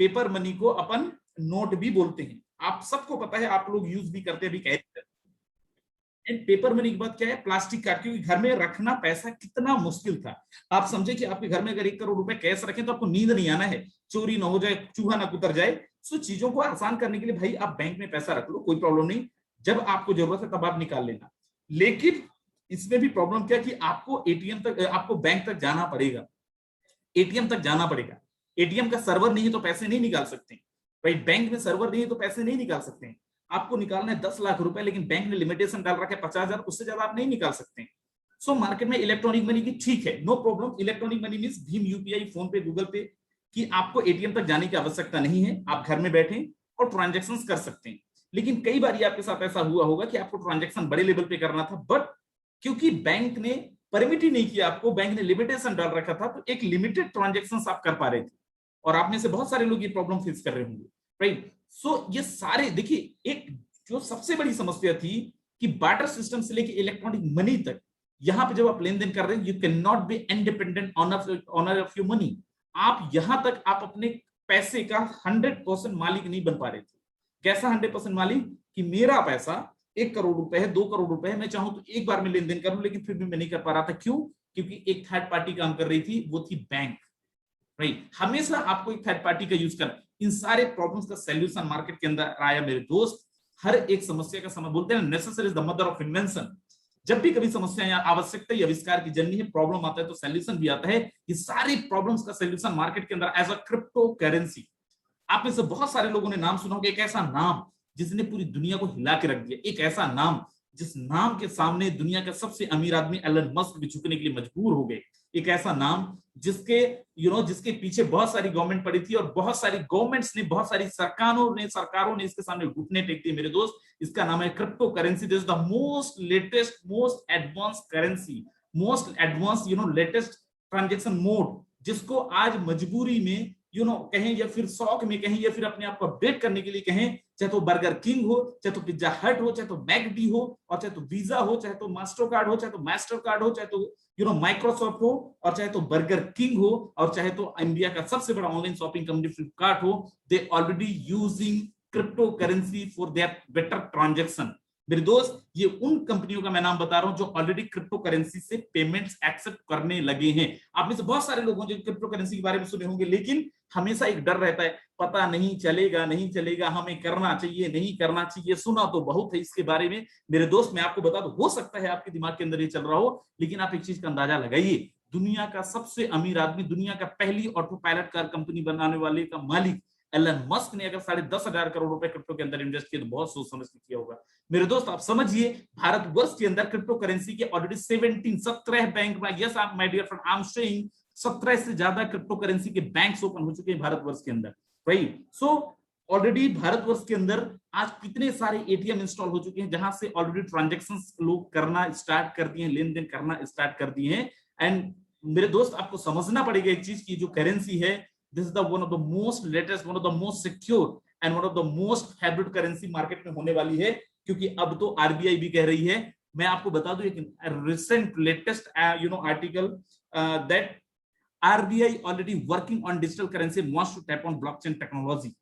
Paper money को अपन note भी बोलते हैं, आप सबको पता है, आप लोग यूज भी करते हैं, भी कहते हैं। एंड पेपर मनी की बात क्या है, प्लास्टिक का, क्योंकि घर में रखना पैसा कितना मुश्किल था। आप समझे कि आपके घर में अगर 1 करोड़ रुपए कैश रखें तो आपको नींद नहीं आना है, चोरी ना हो जाए, चूहा ना कुतर जाए। सो चीजों को आसान करने के लिए भाई आप बैंक में पैसा रख लो, कोई प्रॉब्लम नहीं, जब आपको जरूरत है तब आप निकाल लेना। लेकिन इसमें भी प्रॉब्लम क्या कि आपको एटीएम तक, आपको बैंक तक जाना पड़ेगा, एटीएम तक जाना पड़ेगा। एटीएम का सर्वर नहीं है तो पैसे नहीं निकाल सकते भाई, बैंक में सर्वर नहीं है तो पैसे नहीं निकाल सकते। आपको निकालना है 10 लाख रुपए, लेकिन बैंक ने लिमिटेशन डाल रखा है 50,000, उससे ज्यादा आप नहीं निकाल सकते। सो मार्केट में इलेक्ट्रॉनिक मनी की ठीक है, no problem, electronic money means भीम, UPI, PhonePe, Google Pay, कि आपको एटीएम तक जाने की आवश्यकता नहीं है, आप घर में बैठे और ट्रांजेक्शन कर सकते हैं। लेकिन कई बार ये आपके साथ ऐसा हुआ होगा कि आपको ट्रांजेक्शन बड़े लेवल पे करना था, बट क्योंकि बैंक ने परमिट ही नहीं किया आपको, बैंक ने लिमिटेशन डाल रखा था, तो एक लिमिटेड ट्रांजेक्शन आप कर पा रहे थे। और आप में से बहुत सारे लोग ये प्रॉब्लम फेस कर रहे होंगे, राइट। सो ये सारे देखिए, एक जो सबसे बड़ी समस्या थी कि बार्टर सिस्टम से लेके इलेक्ट्रॉनिक मनी तक, यहां पे जब आप लेन देन कर रहे हैं, you can not be independent owner of your money. आप यहां तक आप अपने पैसे का 100% मालिक नहीं बन पा रहे थे। कैसा 100% मालिक, कि मेरा पैसा 1 करोड़ रुपए है, 2 करोड़ रुपए है, मैं चाहूं तो एक बार में लेन देन कर लूं, लेकिन फिर भी मैं नहीं कर पा रहा था। क्यों? क्योंकि एक थर्ड पार्टी काम कर रही थी, वो थी बैंक, राइट। हमेशा आपको एक थर्ड पार्टी का यूज करना। इन सारे प्रॉब्लम्स का सॉल्यूशन मार्केट के अंदर आया मेरे दोस्त। हर एक समस्या का समाधान, बोलते हैं necessary is the mother of invention. जब भी कभी समस्या या आवश्यकता या आविष्कार की जननी है, प्रॉब्लम आता है तो सॉल्यूशन भी आता है। ये सारी प्रॉब्लम्स का सॉल्यूशन मार्केट के अंदर एज अ क्रिप्टो करेंसी। आप में से बहुत सारे लोगों ने नाम सुना होगा, एक ऐसा नाम जिसने पूरी दुनिया को हिला के रख दिया, एक ऐसा नाम जिस नाम के सामने दुनिया का सबसे अमीर आदमी एलन मस्क भी झुकने के लिए मजबूर हो गए, एक ऐसा नाम जिसके जिसके पीछे बहुत सारी गवर्नमेंट पड़ी थी, और बहुत सारी गवर्नमेंट्स ने, बहुत सारी सरकारों ने इसके सामने घुटने टेक दिए मेरे दोस्त। इसका नाम है crypto currency. This is the most latest, most advance currency, most advance latest transaction mode, जिसको आज मजबूरी में कहें या फिर शौक में कहें या फिर अपने आप को अपडेट करने के लिए कहें, चाहे तो बर्गर किंग हो, चाहे तो पिज्जा हट हो, चाहे तो मैकडी हो, और चाहे तो वीजा हो, चाहे तो मास्टर कार्ड हो, चाहे तो मास्टर कार्ड हो, चाहे तो माइक्रोसॉफ्ट हो, और चाहे तो बर्गर किंग हो, और चाहे तो इंडिया का सबसे बड़ा ऑनलाइन शॉपिंग कंपनी फ्लिपकार्ट हो, they already using crypto currency for their better transaction. मेरे दोस्त, ये उन कंपनियों का मैं नाम बता रहा हूं जो ऑलरेडी क्रिप्टो करेंसी से पेमेंट्स एक्सेप्ट करने लगे हैं। आप में से बहुत सारे लोग जो क्रिप्टो करेंसी के बारे में सुने होंगे, लेकिन हमेशा एक डर रहता है, पता नहीं चलेगा, नहीं चलेगा, हमें करना चाहिए, नहीं करना चाहिए। सुना तो बहुत है इसके बारे में मेरे दोस्त, मैं आपको बता दूं, हो सकता है आपके दिमाग के अंदर ये चल रहा हो, लेकिन आप एक चीज का अंदाजा लगाइए, दुनिया का सबसे अमीर आदमी, दुनिया का पहली ऑटो पायलट कार कंपनी बनाने वाले का मालिक एलन मस्क ने अगर 10,500 करोड़ रुपए क्रिप्टो के अंदर इन्वेस्ट किया तो बहुत सोच समझ के किया होगा। मेरे दोस्त आप समझिए, भारतवर्ष के अंदर क्रिप्टो करेंसी के ऑलरेडी 17 बैंक में, यस आप my dear friend, I am saying 17 से ज्यादा क्रिप्टो करेंसी के बैंक्स ओपन हो चुके हैं भारतवर्ष के अंदर, राइट। सो ऑलरेडी भारतवर्ष के अंदर आज कितने सारे एटीएम इंस्टॉल हो चुके हैं, जहां से ऑलरेडी ट्रांजेक्शंस लोग करना स्टार्ट कर दिए हैं, लेन देन करना स्टार्ट कर दिए हैं। एंड मेरे दोस्त आपको समझना पड़ेगा एक चीज की, जो करेंसी है, this is the one of the most latest, one of the most secure and one of the most hybrid currency market में होने वाली है, क्योंकि अब तो आरबीआई भी कह रही है। मैं आपको बता दूं एक recent latest article that RBI already working on digital currency, wants to tap on blockchain technology.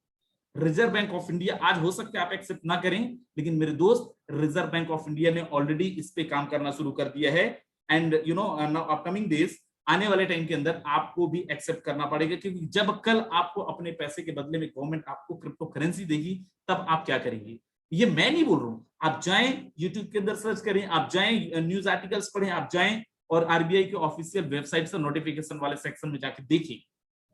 Reserve Bank of India, आज हो सकता है आप एक्सेप्ट ना करें, लेकिन मेरे दोस्त रिजर्व बैंक ऑफ इंडिया ने ऑलरेडी इस पे काम करना शुरू कर दिया है। एंड नाउ अपकमिंग डेज, आने वाले टाइम के अंदर आपको भी एक्सेप्ट करना पड़ेगा, क्योंकि जब कल आपको अपने पैसे के बदले में गवर्नमेंट आपको क्रिप्टो करेंसी देगी, तब आप क्या करेंगे? ये मैं नहीं बोल रहा हूं, आप जाएं यूट्यूब के अंदर सर्च करें, आप जाएं न्यूज आर्टिकल्स पढ़ें, आप जाएं और आरबीआई के ऑफिशियल वेबसाइट से नोटिफिकेशन वाले सेक्शन में जाके देखिए।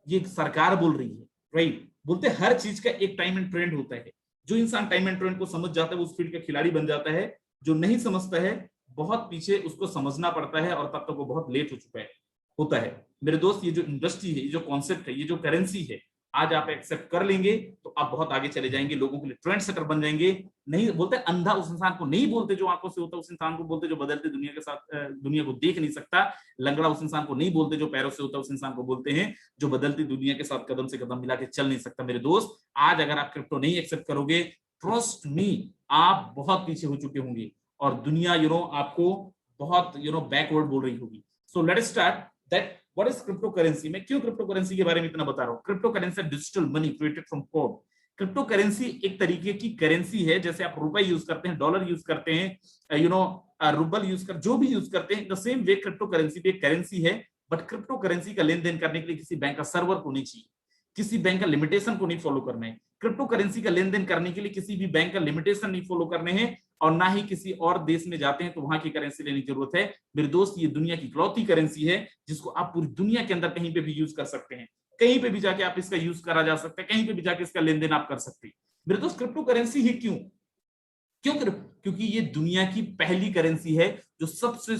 ये सरकार बोल रही है, राइट। बोलते हर चीज का एक टाइम एंड ट्रेंड होता है। जो इंसान टाइम एंड ट्रेंड को समझ जाता है वो उस फील्ड का खिलाड़ी बन जाता है, जो नहीं समझता है बहुत पीछे उसको समझना पड़ता है, और तब तक वो बहुत लेट हो चुका है होता है। मेरे दोस्त, ये जो इंडस्ट्री है, ये जो कॉन्सेप्ट है, ये जो करेंसी है, आज आप एक्सेप्ट कर लेंगे तो आप बहुत आगे चले जाएंगे, लोगों के लिए ट्रेंड सेटर बन जाएंगे। नहीं बोलते अंधा उस इंसान को नहीं बोलते जो आंखों से होता है, उस इंसान को बोलते जो बदलते दुनिया के साथ दुनिया को देख नहीं सकता। लंगड़ा उस इंसान को नहीं बोलते जो पैरों से होता है, उस इंसान को बोलते हैं जो बदलती दुनिया के साथ कदम से कदम मिला के चल नहीं सकता। मेरे दोस्त, आज अगर आप क्रिप्टो नहीं एक्सेप्ट करोगे, ट्रस्ट मी, आप बहुत पीछे हो चुके होंगे, और दुनिया आपको बहुत बैकवर्ड बोल रही होगी। So let's start that what is crypto currency? मैं क्यों क्रिप्टो करेंसी के बारे में इतना बता रहा हूँ? Crypto currency digital money created from code. Crypto currency एक तरीके की करेंसी है, जैसे आप रुपए यूज करते हैं, डॉलर यूज करते हैं, रूबल यूज कर, जो भी यूज करते हैं, the same way crypto currency भी एक करेंसी है। बट क्रिप्टो करेंसी का लेन देन करने के लिए किसी बैंक का सर्वर को नहीं चाहिए, किसी बैंक का लिमिटेशन को नहीं फॉलो करना है। क्रिप्टो करेंसी का लेन देन करने के लिए किसी भी बैंक का लिमिटेशन नहीं फॉलो करने हैं, और ना ही किसी और देश में जाते हैं तो वहां की करेंसी लेने की जरूरत है। मेरे दोस्त, ये दुनिया की इकलौती करेंसी है जिसको आप पूरी दुनिया के अंदर कहीं पे भी यूज कर सकते हैं, कहीं पे भी जाके आप इसका यूज करा जा सकता है, कहीं पे भी जाके इसका लेन देन आप कर सकते हैं। मेरे दोस्त, क्रिप्टो करेंसी ही क्यों? क्योंकि ये दुनिया की पहली करेंसी है जो सबसे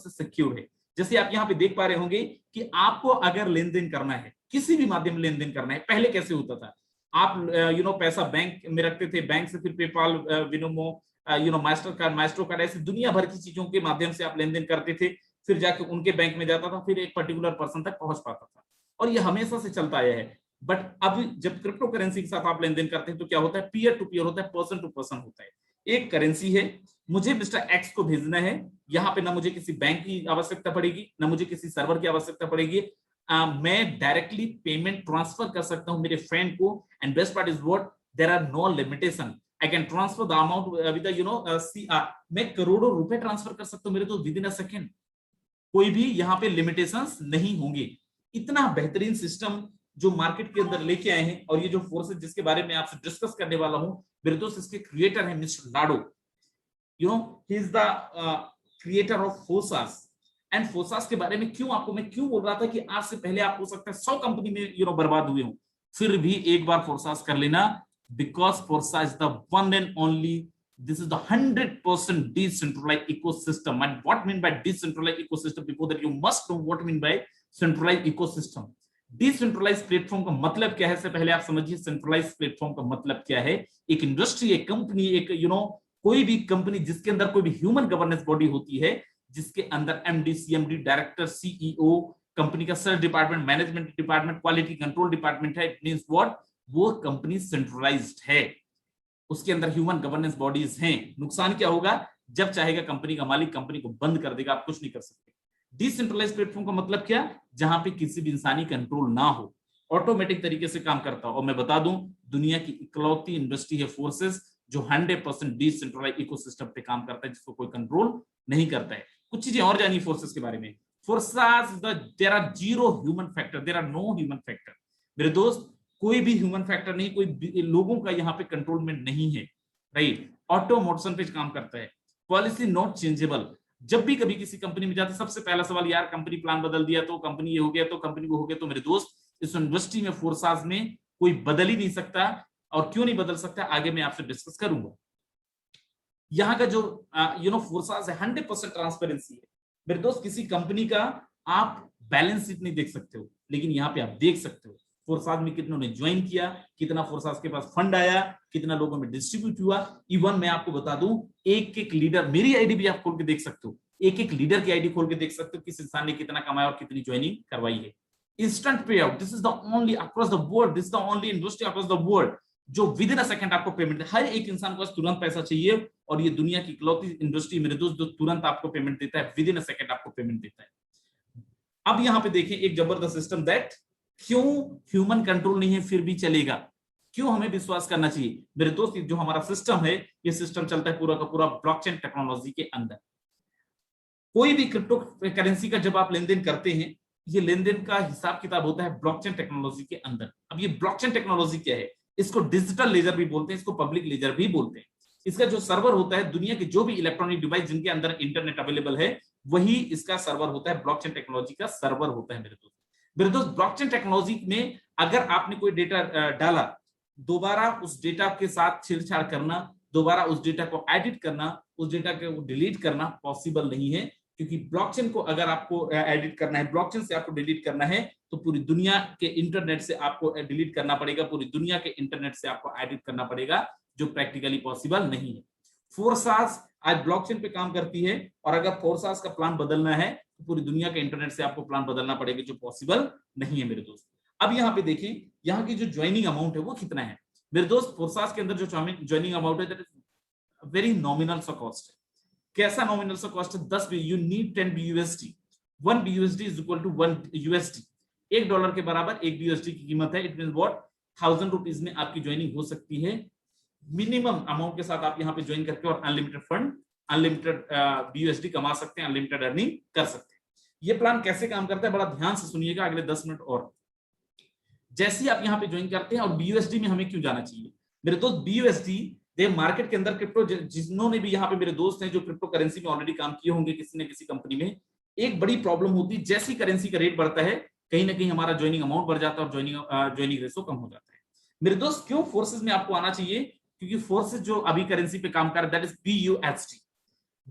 सिक्योर है। जैसे आप यहाँ पे देख पा रहे होंगे कि आपको अगर लेन देन करना है, किसी भी माध्यम लेन देन करना है, पहले कैसे होता था? आप पैसा बैंक में रखते थे, बैंक से फिर पेपाल, विनोमो, मास्टर कार्ड, ऐसी दुनिया भर की चीजों के माध्यम से आप लेन देन करते थे, फिर जाके उनके बैंक में जाता था, फिर एक पर्टिकुलर पर्सन तक पहुंच पाता था, और ये हमेशा से चलता आया है। बट अब जब क्रिप्टो करेंसी के साथ आप लेन देन करते हैं तो क्या होता है? पीयर टू पीयर होता है, पर्सन टू पर्सन होता है। एक करेंसी है, मुझे मिस्टर एक्स को भेजना है, यहाँ पे ना मुझे किसी बैंक की आवश्यकता पड़ेगी, ना मुझे किसी सर्वर की आवश्यकता पड़ेगी, मैं डायरेक्टली पेमेंट ट्रांसफर कर सकता हूं मेरे फ्रेंड को। And best part is what, there are no limitation, I can transfer the amount with CR, मैं करोड़ों रुपए ट्रांसफर कर सकता हूं मेरे तो विद इन अ सेकेंड, कोई भी यहाँ पे लिमिटेशंस नहीं होंगे। इतना बेहतरीन सिस्टम जो मार्केट के अंदर लेके आए हैं, और ये जो फोर्सेस जिसके बारे में आपसे डिस्कस करने वाला हूं मेरे दोस्त, इसके क्रिएटर है मिस्टर लाडो। He is the creator of फोसास। एंड फोसास के बारे में मैं क्यों बोल रहा था कि आज से पहले आप हो सकता है 100 कंपनी में बर्बाद हुए हो, फिर भी एक बार फोसास कर लेना, बिकॉज फोर्सा is the one and only, this is the 100% decentralized ecosystem. And what mean by decentralized ecosystem? Before that, you must know what mean by centralized ecosystem. Decentralize platform का मतलब क्या है, से पहले आप समझिए सेंट्रलाइज प्लेटफॉर्म का मतलब क्या है। एक इंडस्ट्री, एक कंपनी, एक कोई भी कंपनी जिसके अंदर कोई भी ह्यूमन गवर्नेंस बॉडी होती है, जिसके अंदर MD, CMD, director, CEO, company का search department, management department, quality control department है, इट मींस व्हाट, वो कंपनी सेंट्रलाइज्ड है, उसके अंदर ह्यूमन गवर्नेंस बॉडीज हैं। नुकसान क्या होगा? जब चाहेगा कंपनी का मालिक कंपनी को बंद कर देगा, आप कुछ नहीं कर सकते। डिसेंट्रलाइज्ड प्लेटफॉर्म का मतलब क्या? जहां पे किसी भी इंसानी कंट्रोल ना हो, ऑटोमेटिक तरीके से काम करता हो। और मैं बता दूं, दुनिया की इकलौती इंडस्ट्री है फोर्सेस जो 100% डिसेंट्रलाइज्ड इकोसिस्टम पे काम करता है, जिसको कोई कंट्रोल नहीं करता है। कुछ चीजें और जानिए फोर्सेस के बारे में। Forsage, there are zero human factor, there are no human factor. मेरे दोस्त, कोई भी ह्यूमन फैक्टर नहीं, कोई लोगों का यहाँ पे कंट्रोलमेंट नहीं है, राइट। ऑटोमोशन पे काम करता है, पॉलिसी नॉट चेंजेबल। जब भी कभी किसी कंपनी में जाते सबसे पहला सवाल, यार कंपनी प्लान बदल दिया तो, कंपनी ये हो गया तो, कंपनी वो हो गया तो। मेरे दोस्त, इस इंडस्ट्री में फोर्सास में कोई बदल ही नहीं सकता, और क्यों नहीं बदल सकता आगे मैं आपसे डिस्कस करूंगा। यहाँ का जो फोर्सास है 100% ट्रांसपेरेंसी है। मेरे दोस्त, किसी कंपनी का आप बैलेंस शीट नहीं देख सकते हो, लेकिन यहाँ पे आप देख सकते हो फोर्सास में कितनों ने ज्वाइन किया, कितना फोर्सास के पास फंड आया, कितना लोगों में डिस्ट्रीब्यूट हुआ। इवन मैं आपको बता दूं, एक एक लीडर, मेरी आईडी भी आप खोल के देख सकते हो, एक एक लीडर की आईडी खोल के देख सकते हो किस इंसान ने कितना कमाया और कितनी ज्वाइनिंग करवाई है। इंस्टेंट पे out, this is the only across the world, this is the only industry across the world जो विद इन अ सेकंड आपको पेमेंट, हर एक इंसान को तुरंत पैसा चाहिए, और ये दुनिया की इकलौती इंडस्ट्री मेरे दोस्त जो तुरंत आपको पेमेंट देता है, विद इन अ सेकंड आपको पेमेंट देता है। अब यहाँ पे देखें एक जबरदस्त सिस्टम, दैट क्यों ह्यूमन कंट्रोल नहीं है फिर भी चलेगा, क्यों हमें विश्वास करना चाहिए। मेरे दोस्त, जो हमारा सिस्टम है, ये सिस्टम चलता है पूरा का पूरा ब्लॉकचेन टेक्नोलॉजी के अंदर। कोई भी क्रिप्टो करेंसी का जब आप लेन देन करते हैं, ये लेन देन का हिसाब किताब होता है ब्लॉकचेन टेक्नोलॉजी के अंदर। अब ये ब्लॉकचेन टेक्नोलॉजी क्या है? इसको डिजिटल लेजर भी बोलते हैं, इसको पब्लिक लेजर भी बोलते हैं। इसका जो सर्वर होता है, दुनिया के जो भी इलेक्ट्रॉनिक डिवाइस जिनके अंदर इंटरनेट अवेलेबल है, वही इसका सर्वर होता है, ब्लॉकचेन टेक्नोलॉजी का सर्वर होता है। मेरे दोस्त, ब्लॉकचेन टेक्नोलॉजी में अगर आपने कोई डेटा डाला, दोबारा उस डेटा के साथ छेड़छाड़ करना, दोबारा उस डेटा को एडिट करना, उस डेटा को डिलीट करना पॉसिबल नहीं है। क्योंकि ब्लॉकचेन को अगर आपको एडिट करना है, ब्लॉकचेन से आपको डिलीट करना है, तो पूरी दुनिया के इंटरनेट से आपको डिलीट करना पड़ेगा, पूरी दुनिया के इंटरनेट से आपको एडिट करना पड़ेगा, जो प्रैक्टिकली पॉसिबल नहीं है। फोर्सास आज ब्लॉकचेन पे काम करती है, और अगर फोर्सास का प्लान बदलना है तो पूरी दुनिया के इंटरनेट से आपको प्लान बदलना पड़ेगा, जो पॉसिबल नहीं है मेरे दोस्त। अब यहाँ पे देखिए, यहाँ की जो ज्वाइनिंग अमाउंट है वो कितना है मेरे दोस्त। फोर्सास के अंदर जो ज्वाइनिंग अमाउंट है, दैट इज वेरी नॉमिनल सा कॉस्ट है। कैसा नॉमिनल सा कॉस्ट है? 10 you need 10 USD, 1 BUSD is equal to 1 USD, $1 के बराबर 1 BUSD की कीमत है। इट मीन व्हाट, 1000 रुपीज में आपकी ज्वाइनिंग हो सकती है मिनिमम अमाउंट के साथ। आप यहाँ पे ज्वाइन करके और अनलिमिटेड फंड, अनलिमिटेड BUSD कमा सकते हैं, अनलिमिटेड अर्निंग कर सकते हैं। ये प्लान कैसे काम करता है, बड़ा ध्यान से सुनिएगा अगले 10 मिनट और। जैसे ही आप यहाँ पे ज्वाइन करते हैं, और BUSD में हमें क्यों जाना चाहिए मेरे दोस्त, BUSD दे मार्केट के अंदर क्रिप्टो, जिन्होंने भी यहाँ पे मेरे दोस्त हैं जो क्रिप्टो करेंसी में ऑलरेडी काम किए होंगे किसी न किसी कंपनी में, एक बड़ी प्रॉब्लम होती है, जैसी करेंसी का रेट बढ़ता है कहीं ना कहीं हमारा ज्वाइनिंग अमाउंट बढ़ जाता है और ज्वाइनिंग रेशो कम हो जाता है। मेरे दोस्त क्यों फोर्सेस में आपको आना चाहिए, क्योंकि फोर्सेस जो अभी करेंसी पे काम कर रहा है that is BUSD।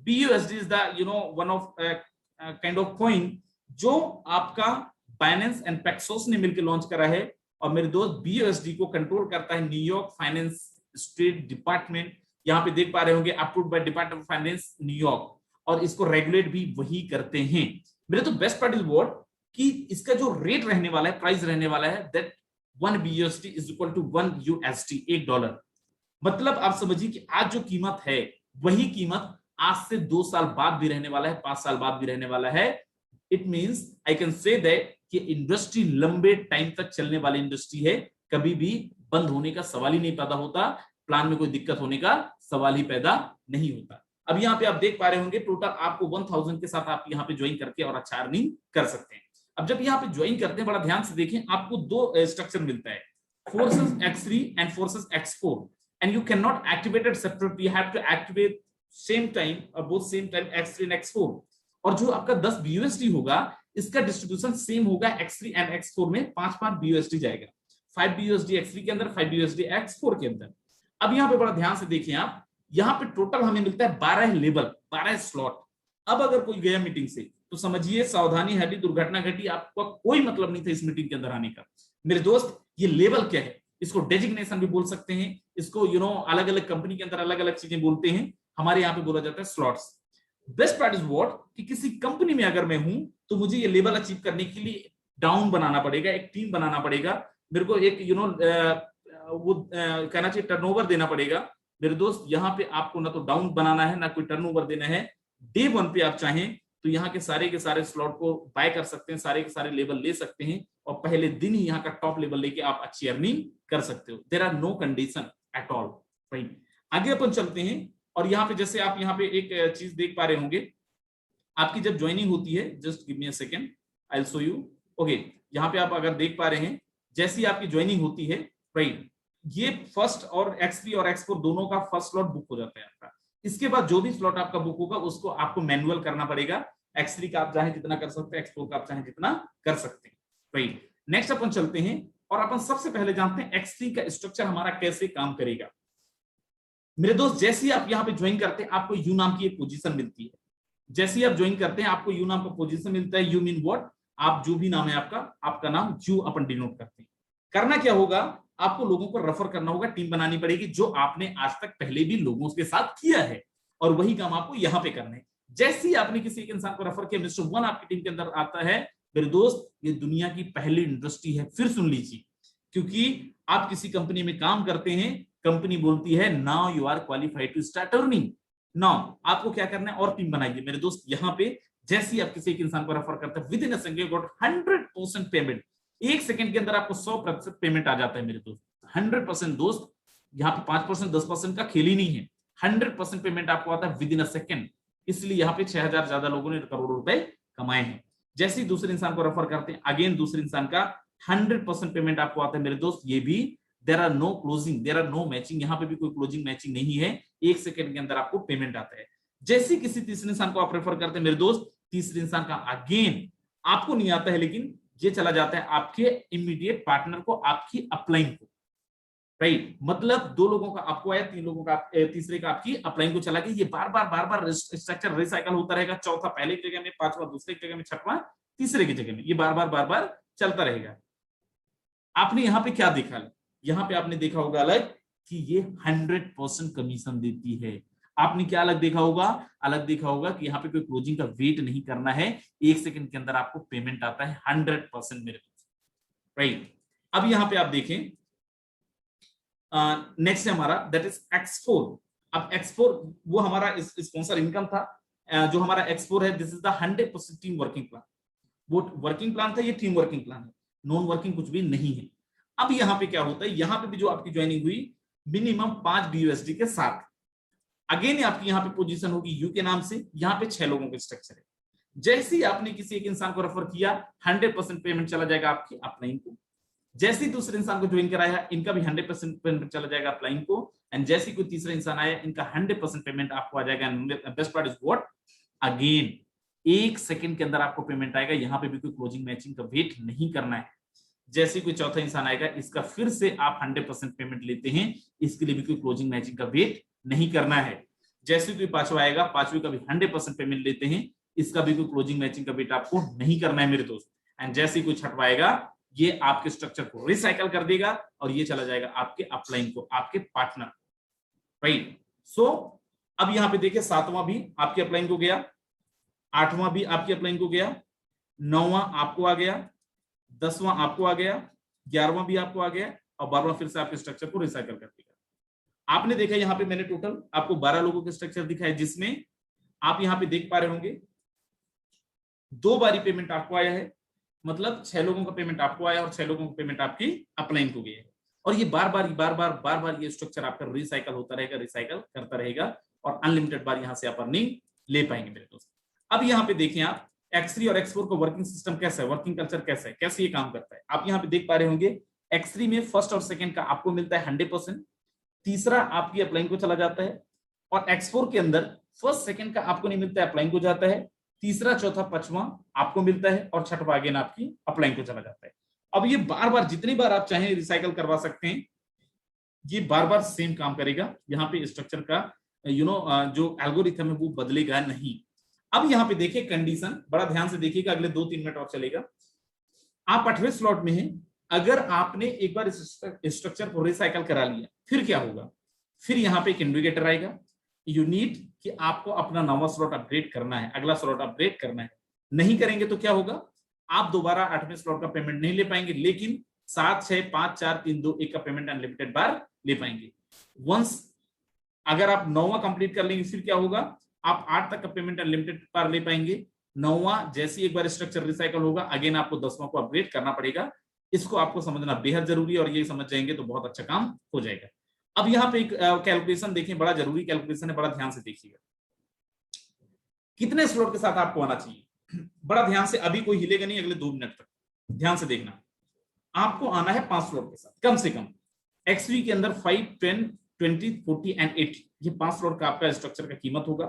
BUSD is the one of kind of coin जो आपका बाइनेंस एंड पैक्सोस ने मिलकर लॉन्च करा है। और मेरे दोस्त BUSD को कंट्रोल करता है न्यूयॉर्क फाइनेंस स्टेट डिपार्टमेंट, यहाँ पे देख पा रहे होंगे approved by department of finance New York, और इसको रेगुलेट भी वही करते हैं। मेरे तो बेस्ट पार्ट इज व्हाट कि इसका जो रेट रहने वाला है, प्राइस रहने वाला है that 1 BUSD is equal to 1 USD, $1। मतलब आप समझिए कि आज जो कीमत है वही कीमत आज से 2 साल बाद भी रहने वाला है, 5 साल बाद भी रहने वाला है। It means I can say that कि इंडस्ट्री लंबे टाइम तक चलने वाली इंडस्ट्री है, कभी भी बंद होने का सवाल ही नहीं पैदा होता, प्लान में कोई दिक्कत होने का सवाल ही पैदा नहीं होता। अब यहाँ पे आप देख पा रहे होंगे टोटल आपको 1000 के साथ आप यहाँ पे ज्वाइन करके और अच्छा अर्निंग कर सकते हैं। अब जब यहाँ पे ज्वाइन करते हैं बड़ा ध्यान से देखें, आपको 2 स्ट्रक्चर मिलता है, forces X3 and forces X4, and you can not activate it separately, you have to activate same time और both same time X3 and X4। और जो आपका 10 BUSD होगा इसका डिस्ट्रीब्यूशन सेम होगा X3 एंड X4 में, 5 BUSD जाएगा, 5 BUSD X3 के अंदर, 5 BUSD X4 के अंदर। अब यहाँ पे बड़ा ध्यान से देखिए आप, यहाँ पे टोटल हमें मिलता है 12 लेवल, 12 स्लॉट। अब अगर कोई गया मीटिंग से तो समझिए सावधानी हटी, दुर्घटना घटी, आपका कोई मतलब नहीं था इस मीटिंग के अंदर आने का। मेरे दोस्त ये लेवल क्या है, इसको डेजिग्नेशन भी बोल सकते हैं, इसको अलग अलग कंपनी के अंदर अलग अलग चीजें बोलते हैं, हमारे यहाँ पे बोला जाता है slots. Best part is what कि किसी कंपनी में अगर मैं हूं तो मुझे ये लेवल अचीव करने के लिए डाउन बनाना पड़ेगा, एक टीम बनाना पड़ेगा, मेरे को एक वो कहना चाहिए टर्नओवर देना पड़ेगा। मेरे दोस्त यहाँ पे आपको ना तो डाउन बनाना है ना कोई टर्नओवर देना है। डे 1 पे आप चाहें तो यहाँ के सारे स्लॉट को बाय कर सकते हैं, सारे के सारे लेवल ले सकते हैं और पहले दिन ही यहाँ का टॉप लेवल लेके आप अच्छी अर्निंग कर सकते हो। There are no condition at all, right. आगे अपन चलते हैं और यहाँ पे जैसे आप यहाँ पे एक चीज देख पा रहे होंगे, आपकी जब ज्वाइनिंग होती है, just give me a second I will show you. Okay, यहाँ पे आप अगर देख पा रहे हैं जैसी आपकी ज्वाइनिंग होती है, राइट, ये फर्स्ट और X3 और X4 दोनों का फर्स्ट स्लॉट बुक हो जाता है आपका। इसके बाद जो भी स्लॉट आपका बुक होगा उसको आपको मैनुअल करना पड़ेगा। X3 का आप चाहे जितना कर सकते हैं, X4 का आप चाहे जितना कर सकते हैं, राइट। नेक्स्ट अपन चलते हैं और अपन सबसे पहले जानते हैं X3 का स्ट्रक्चर हमारा कैसे काम करेगा। मेरे दोस्त जैसे ही आप यहाँ पे ज्वाइन करते हैं आपको यू नाम की एक पोजीशन मिलती है। जैसे ही आप ज्वाइन करते हैं आपको यू नाम का पोजीशन मिलता है। यू मीन व्हाट, आप जो भी नाम है आपका नाम यू अपन डिनोट करते हैं। करना क्या होगा, आपको लोगों को रेफर करना होगा, टीम बनानी पड़ेगी जो आपने आज तक पहले भी लोगों के साथ किया है और वही काम आपको यहाँ पे करना है। जैसे ही आपने किसी एक इंसान को रेफर किया, मिस्टर 1 आपकी टीम के अंदर आता है। मेरे दोस्त ये दुनिया की पहली इंडस्ट्री है, फिर सुन लीजिए, क्योंकि आप किसी कंपनी में काम करते हैं, कंपनी बोलती है now you are qualified to start earning. Now आपको क्या करना है, और टीम बनाइए। मेरे दोस्त यहाँ पे जैसे ही आप किसी एक इंसान को रेफर करते हैं, with in a second you got 100% payment. 1 second के अंदर आपको 100% पेमेंट आ जाता है मेरे दोस्त। 100% दोस्त, यहाँ पे 5% 10% का खेल ही नहीं है, 100% पेमेंट आपको आता है विद इन अ सेकंड। इसलिए यहाँ पे 6000 ज्यादा लोगों ने करोड़ों रुपए कमाए हैं। जैसे ही दूसरे इंसान को रेफर करते हैं, अगेन दूसरे इंसान का 100% पेमेंट आपको आता है मेरे दोस्त। ये भी there are no closing, there are no matching, यहाँ पे भी कोई क्लोजिंग मैचिंग नहीं है। 1 सेकंड के अंदर आपको पेमेंट आता है। जैसे किसी तीसरे इंसान को आप रेफर करते हैं मेरे दोस्त, तीसरे इंसान का अगेन आपको नहीं आता है, लेकिन ये चला जाता है आपके इमीडिएट पार्टनर को, आपकी अपलाइन को, राइट। मतलब 2 लोगों का आपको आया, 3 लोगों का, तीसरे का आपकी अपलाइन को चला गया। ये बार बार स्ट्रक्चर रिसाइकल होता रहेगा। चौथा पहले की जगह में, 5वां दूसरे की जगह में, 6वां तीसरे की जगह में, ये बार बार चलता रहेगा। आपने यहाँ पे क्या देखा, यहाँ पे आपने देखा होगा अलग कि ये 100% कमीशन देती है। आपने क्या अलग देखा होगा, अलग देखा होगा कि यहाँ पे कोई क्लोजिंग का वेट नहीं करना है, 1 सेकंड के अंदर आपको पेमेंट आता है 100% मेरे दोस्त, राइट। अब यहाँ पे आप देखें नेक्स्ट है हमारा दैट इज X4। अब X4 वो हमारा स्पॉन्सर इनकम था। जो हमारा X4 है, this is the 100% team working plan. वो वर्किंग प्लान था, ये टीम वर्किंग प्लान है, नॉन वर्किंग कुछ भी नहीं है। अब यहाँ पे क्या होता है, यहाँ पे भी जो आपकी ज्वाइनिंग हुई मिनिमम 5 BUSD के साथ, अगेन आपकी यहाँ पे पोजीशन होगी यू के नाम से, यहाँ पे 6 लोगों के स्ट्रक्चर है। जैसे ही आपने किसी एक इंसान को रेफर किया 100% पेमेंट चला जाएगा आपकी अपलाइन को। जैसे ही दूसरे इंसान को ज्वाइन कराया इनका भी 100% पेमेंट चला जाएगा अपलाइन को। एंड जैसे कोई तीसरा इंसान आया इनका 100% पेमेंट आपको आ जाएगा। Best part is what, again 1 second के अंदर आपको पेमेंट आएगा। यहाँ पे भी कोई क्लोजिंग मैचिंग का वेट नहीं करना है। जैसे कोई चौथा इंसान आएगा इसका फिर से आप 100% पेमेंट लेते हैं, इसके लिए भी कोई क्लोजिंग मैचिंग का वेट नहीं करना है। जैसे कोई पांचवा आएगा, पांचवे का भी 100% पेमेंट लेते हैं, इसका भी कोई क्लोजिंग मैचिंग का वेट आपको नहीं करना है मेरे दोस्त। एंड जैसे कोई छठवा आएगा ये आपके स्ट्रक्चर को रिसाइकल कर देगा और ये चला जाएगा आपके अपलाइन को, आपके पार्टनर, राइट। सो अब यहाँ पे देखिए 7वां भी आपके अपलाइन को गया, 8वां भी आपके अपलाइन को गया, 9वां आपको आ गया, 10वां आपको आ गया, 11वां भी आपको आ गया और 12वां फिर से आपके स्ट्रक्चर को रिसाइकल कर देगा। आपने देखा यहाँ पे मैंने टोटल आपको 12 लोगों के स्ट्रक्चर दिखाए, जिसमें आप यहाँ पे देख पा रहे होंगे 2 बारी पेमेंट आपको आया है, मतलब 6 लोगों का पेमेंट आपको आया और 6 लोगों का पेमेंट आपकी अपलाइन को गया है। और ये बार बार ये स्ट्रक्चर आपका रिसाइकल होता रहेगा, रिसाइकल करता रहेगा और अनलिमिटेड बार यहाँ से आप अर्निंग ले पाएंगे मेरे दोस्त। अब यहाँ पे देखें आप X3 और X4 का वर्किंग सिस्टम कैसा है, वर्किंग कल्चर कैसा है, कैसे ये काम करता है। आप यहाँ पे देख पा रहे होंगे X3 में फर्स्ट और सेकंड का आपको मिलता है 100%, तीसरा आपकी अपलाइन को चला जाता है। और X4 के अंदर फर्स्ट सेकंड का आपको नहीं मिलता है, अपलाइन को जाता है, तीसरा चौथा पांचवा आपको मिलता है और छठवां अगेन आपकी अपलाइन को चला जाता है। अब ये बार बार जितनी बार आप चाहें रिसाइकल करवा सकते हैं, ये बार बार सेम काम करेगा। यहाँ पे स्ट्रक्चर का जो एल्गोरिथम है वो बदलेगा नहीं। अब यहाँ पे देखिए कंडीशन, बड़ा ध्यान से देखिएगा, अगले 2-3 मिनट और चलेगा। आप 8वें स्लॉट में हैं, अगर आपने एक बार स्ट्रक्चर को रिसाइकल करा लिया फिर क्या होगा, फिर यहाँ पे एक इंडिकेटर आएगा, यू नीड कि आपको अपना 9वां स्लॉट अपग्रेड करना है, अगला स्लॉट अपग्रेड करना है। नहीं करेंगे तो क्या होगा, आप दोबारा 8वें स्लॉट का पेमेंट नहीं ले पाएंगे, लेकिन 7, 6, 5, 4, 3, 2, 1 का पेमेंट अनलिमिटेड बार ले पाएंगे। वंस अगर आप 9वां कंप्लीट कर लेंगे फिर क्या होगा, आप 8 तक का पेमेंट अनलिमिटेड बार ले पाएंगे। 9वां जैसे एक बार स्ट्रक्चर रिसाइकल होगा अगेन आपको 10वां को अपग्रेड करना पड़ेगा। इसको आपको समझना बेहद जरूरी है और ये समझ जाएंगे तो बहुत अच्छा काम हो जाएगा। अब यहाँ पे एक कैलकुलेशन देखें, बड़ा जरूरी कैलकुलेशन है, बड़ा ध्यान से देखिएगा। कितने स्लॉट के साथ आपको आना चाहिए, बड़ा ध्यान से, अभी कोई हिलेगा नहीं अगले 2 मिनट तक, ध्यान से देखना। आपको आना है 5 स्लॉट के साथ कम से कम। X3 के अंदर 5, 10, 20, 40 एंड 80, ये 5 स्लॉट का आपका स्ट्रक्चर का कीमत होगा,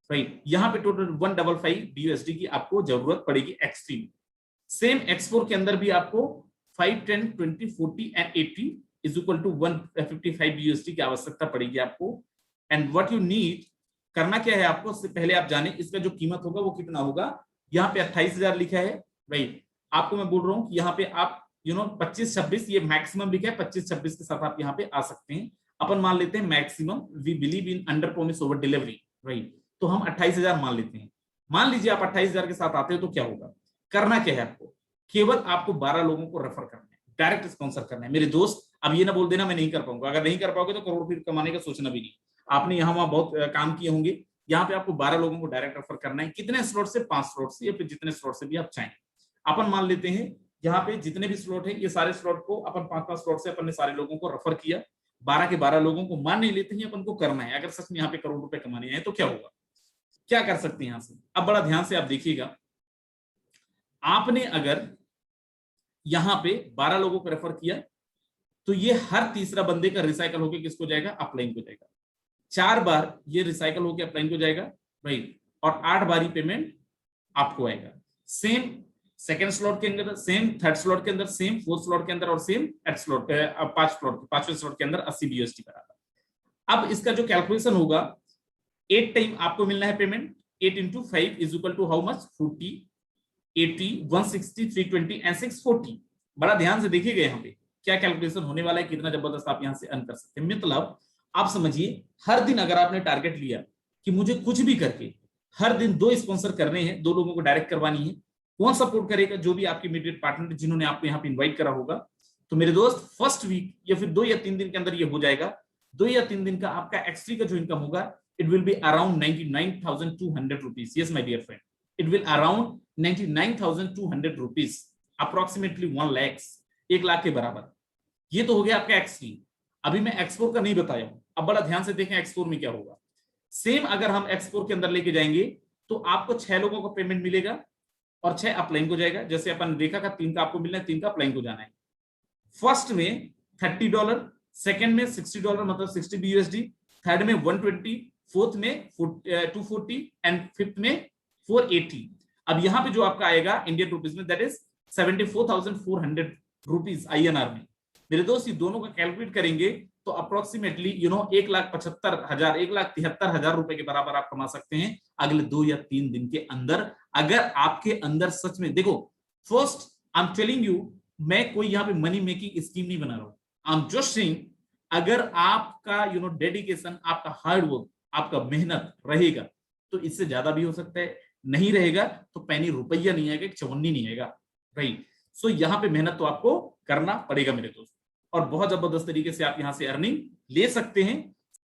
राइट। यहाँ पे टोटल 155 BUSD की आपको जरूरत पड़ेगी X3 में। सेम X4 के अंदर भी आपको 5, 10, 20, 40 and 80 is equal to 155 BUSD की आवश्यकता पड़ेगी आपको। एंड व्हाट यू नीड करना क्या है आपको, उससे पहले आप जाने इसका जो कीमत होगा वो कितना होगा। यहाँ पे 28,000 लिखा है, राइट। आपको मैं बोल रहा हूँ कि यहाँ पे आप 25-26 ये मैक्सिमम लिखा है, 25-26 के साथ आप यहाँ पे आ सकते हैं। अपन मान लेते हैं maximum, we believe in under promise over delivery, right. तो हम 28,000 मान लेते हैं। मान लीजिए आप 28,000 के साथ आते हो तो क्या होगा, करना क्या है आपको, केवल आपको 12 लोगों को रेफर करना है, डायरेक्ट स्पॉन्सर करना है मेरे दोस्त। अब ये ना बोल देना मैं नहीं कर पाऊंगा, अगर नहीं कर पाओगे तो करोड़ फिर कमाने का सोचना भी नहीं। आपने यहाँ वहां बहुत काम किए होंगे, यहाँ पे आपको 12 लोगों को डायरेक्ट रेफर करना है। कितने स्लॉट से, 5 स्लॉट से, या फिर जितने स्लॉट से भी आप चाहें। अपन मान लेते हैं यहाँ पे जितने भी स्लॉट है, ये सारे स्लॉट को अपन 5-5 स्लॉट से अपन ने सारे लोगों को रेफर किया। 12 के 12 लोगों को मान नहीं लेते हैं, अपन को करना है। अगर सच में यहाँ पे करोड़ रुपए कमाने हैं तो क्या होगा, क्या कर सकते हैं यहां से। अब बड़ा ध्यान से आप देखिएगा, आपने अगर यहां पे 12 लोगों को रेफर किया तो ये हर तीसरा बंदे का रिसाइकल होकर किसको जाएगा, अपलाइन को जाएगा। 4 बार ये रिसाइकल होकर अपलाइन को जाएगा, राइट। और 8 बारी पेमेंट आपको आएगा। सेम सेकंड स्लॉट के अंदर, सेम थर्ड स्लॉट के अंदर, सेम फोर्थ स्लॉट के अंदर और सेम एट स्लॉट, 5वें स्लॉट के अंदर 80 BUSD बराबर। अब इसका जो कैलकुलेशन होगा, 8 टाइम आपको मिलना है payment. 8 into 5 is equal to how much, 40, 80, 160, 320 and 640। बड़ा ध्यान से देखिएगा यहाँ पे क्या कैलकुलेशन होने वाला है, कितना जबरदस्त आप यहाँ से अर्न कर सकते हैं। मतलब आप समझिए, हर दिन अगर आपने टारगेट लिया कि मुझे कुछ भी करके हर दिन 2 स्पॉन्सर करने हैं, 2 लोगों को डायरेक्ट करवानी है, कौन सपोर्ट करेगा, जो भी आपके इमीडिएट पार्टनर जिन्होंने आपको यहाँ पे इन्वाइट करा होगा। तो मेरे दोस्त फर्स्ट वीक या फिर 2 या 3 दिन के अंदर ये हो जाएगा। 2 या 3 दिन का आपका X3 का जो इनकम होगा, it will be around 99,200 rupees. Yes, my dear friend, it will around 99,200 rupees, approximately 1 lakh, 1 lakh के बराबर। ये तो हो गया आपका X3। अभी मैं X4 का नहीं बताया हूं, अब बड़ा ध्यान से देखें X4 में क्या होगा। सेम अगर हम X4 के अंदर लेके जाएंगे तो आपको 6 लोगों को पेमेंट मिलेगा और 6 अपलाइन को जाएगा। जैसे अपन देखा का 3 का आपको मिलना है, 3 का अपलाइन को जाना है। फर्स्ट में $30, सेकंड में $60 मतलब 60 BUSD, थर्ड में 120, फोर्थ में 240 एंड फिफ्थ में 480। अब यहाँ पे जो आपका आएगा इंडियन रुपीज में दैट इज 74,400 रुपीज INR में। मेरे दोस्त ये दोनों का कैलकुलेट करेंगे तो अप्रोक्सीमेटली 1,75,000 1,73,000 रुपए के बराबर आप कमा सकते हैं अगले 2 या 3 दिन के अंदर, अगर आपके अंदर सच में देखो। First I am telling you, मैं कोई यहाँ पे मनी मेकिंग स्कीम नहीं बना रहा हूं, आई एम जस्ट सेइंग अगर आपका डेडिकेशन, आपका हार्ड वर्क, आपका मेहनत रहेगा तो इससे ज्यादा भी हो सकता है, नहीं रहेगा तो पैनी रुपया नहीं आएगा, चवन्नी नहीं आएगा, राइट। सो यहाँ पे मेहनत तो आपको करना पड़ेगा मेरे दोस्त, और बहुत जबरदस्त तरीके से आप यहाँ से अर्निंग ले सकते हैं।